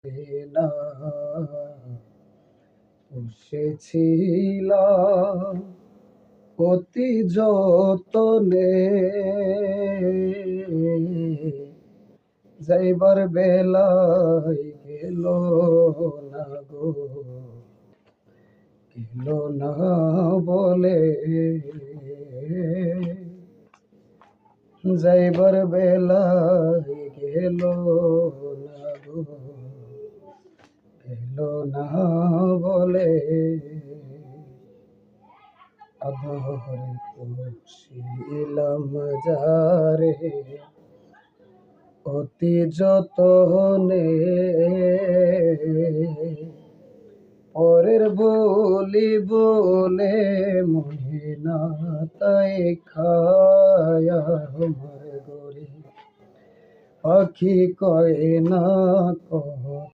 না পুষেছিলাম অতি যতনে, যাইবার বেলায় গেল না গো, গেল না বলে, যাইবার বেলায় গেল না গো, গেল না বলে। আদরে পুষিলাম যারে অতি যতনে, পরের বলি বলে মহিনা তাই খায়া আমার গরে পাখি কয় না